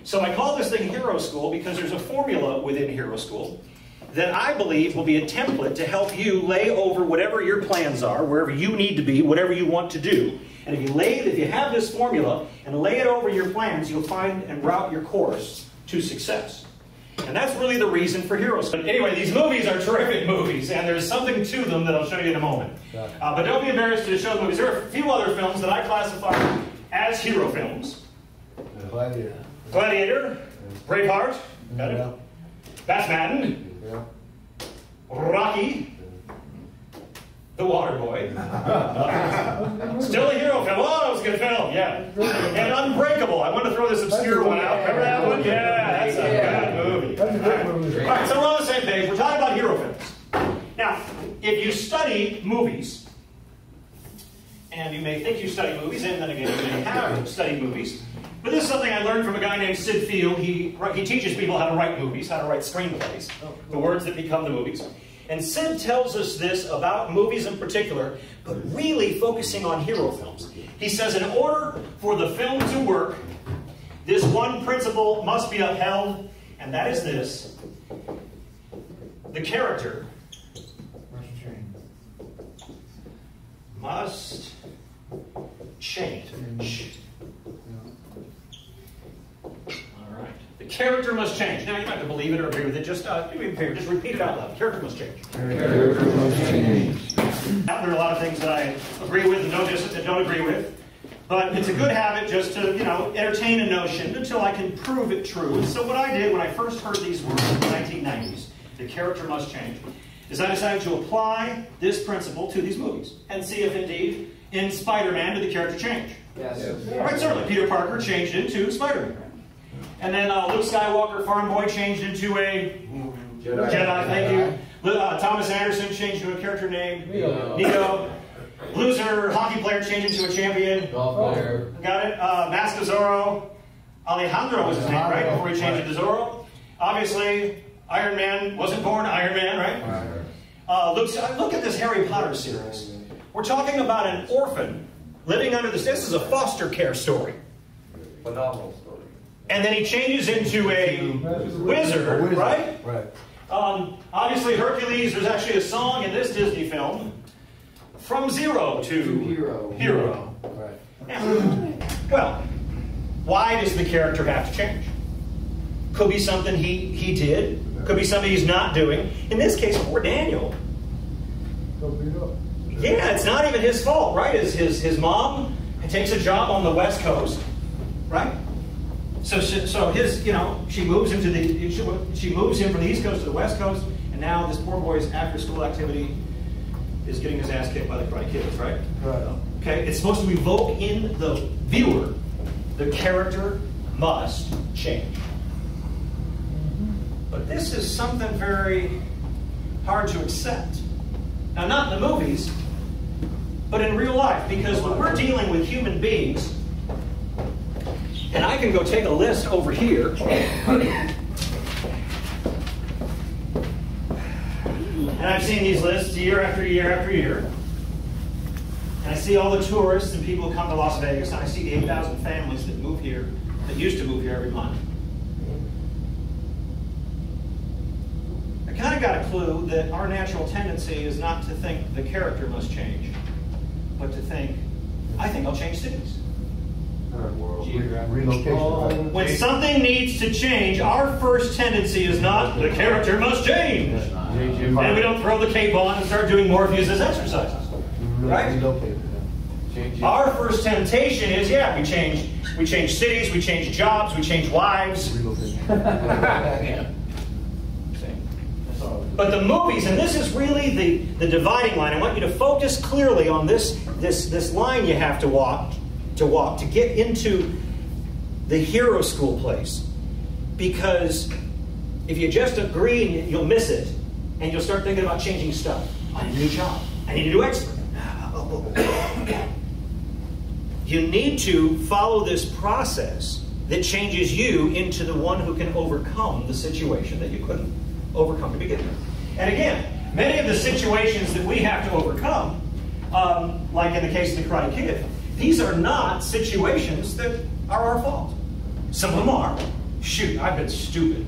So I call this thing Hero School because there's a formula within Hero School that I believe will be a template to help you lay over whatever your plans are, wherever you need to be, whatever you want to do. And if you have this formula and lay it over your plans, you'll find and route your course to success. And that's really the reason for Hero School. Anyway, these movies are terrific movies, and there's something to them that I'll show you in a moment. But don't be embarrassed to show the movies. There are a few other films that I classify as hero films. Gladiator, Braveheart, got it? Batman, Rocky, The Waterboy. Still a hero film. Oh, that was a good film, yeah. And Unbreakable. I want to throw this obscure one out. Remember that one? Yeah, that's a good movie. All right, so we're on the same page. We're talking about hero films. Now, if you study movies, and you may think you study movies, and then again, you may have studied movies, but this is something I learned from a guy named Sid Field. He teaches people how to write movies, how to write screenplays, the words that become the movies. And Sid tells us this about movies in particular, but really focusing on hero films. He says in order for the film to work, this one principle must be upheld, and that is this: the character must change. The character must change. Now, you don't have to believe it or agree with it. Just do me a favor. Just repeat it out loud. The character must change. Character must change. Now, there are a lot of things that I agree with and don't agree with. But it's a good habit just to, entertain a notion until I can prove it true. And so what I did when I first heard these words in the 1990s, the character must change, is I decided to apply this principle to these movies and see if indeed in Spider-Man did the character change. Yes. Right, certainly. Peter Parker changed into Spider-Man. And then Luke Skywalker, farm boy, changed into a Jedi, thank you. Thomas Anderson changed into a character named Neo. Loser, hockey player, changed into a champion. Golf player. Got it? Mask of Zorro. Alejandro was his name, right? Before he changed it to Zorro. Obviously, Iron Man wasn't born Iron Man, right? Look at this Harry Potter series. We're talking about an orphan living under this. This is a foster care story. Phenomenal story. And then he changes into a wizard, right? Right. Obviously, Hercules, there's actually a song in this Disney film, From Zero to Hero. Right. Now, well, why does the character have to change? Could be something he did. Could be something he's not doing. In this case, poor Daniel. Yeah, it's not even his fault, right? His mom takes a job on the West Coast, right? So his, she moves him from the East Coast to the West Coast, and now this poor boy's after-school activity is getting his ass kicked by the Karate Kids, right? Right. Okay, it's supposed to evoke in the viewer the character must change. But this is something very hard to accept. Now, not in the movies, but in real life, because when we're dealing with human beings, and I can go take a list over here, and I've seen these lists year after year after year, and I see all the tourists and people who come to Las Vegas, and I see the 8,000 families that move here, that used to move here every month. I kind of got a clue that our natural tendency is not to think the character must change, but to think, I think I'll change cities. Relocation. When something needs to change, our first tendency is not, the character must change. And we don't throw the cape on and start doing Morpheus' exercises. Right? Our first temptation is, yeah, we change cities, we change jobs, we change lives. But the movies, and this is really the dividing line. I want you to focus clearly on this line you have to walk to get into the hero school place. Because if you just agree, you'll miss it, and you'll start thinking about changing stuff. I need a new job. I need a new expert. You need to follow this process that changes you into the one who can overcome the situation that you couldn't overcome to begin with. And again, many of the situations that we have to overcome, like in the case of the Karate Kid, these are not situations that are our fault. Some of them are, Shoot, I've been stupid.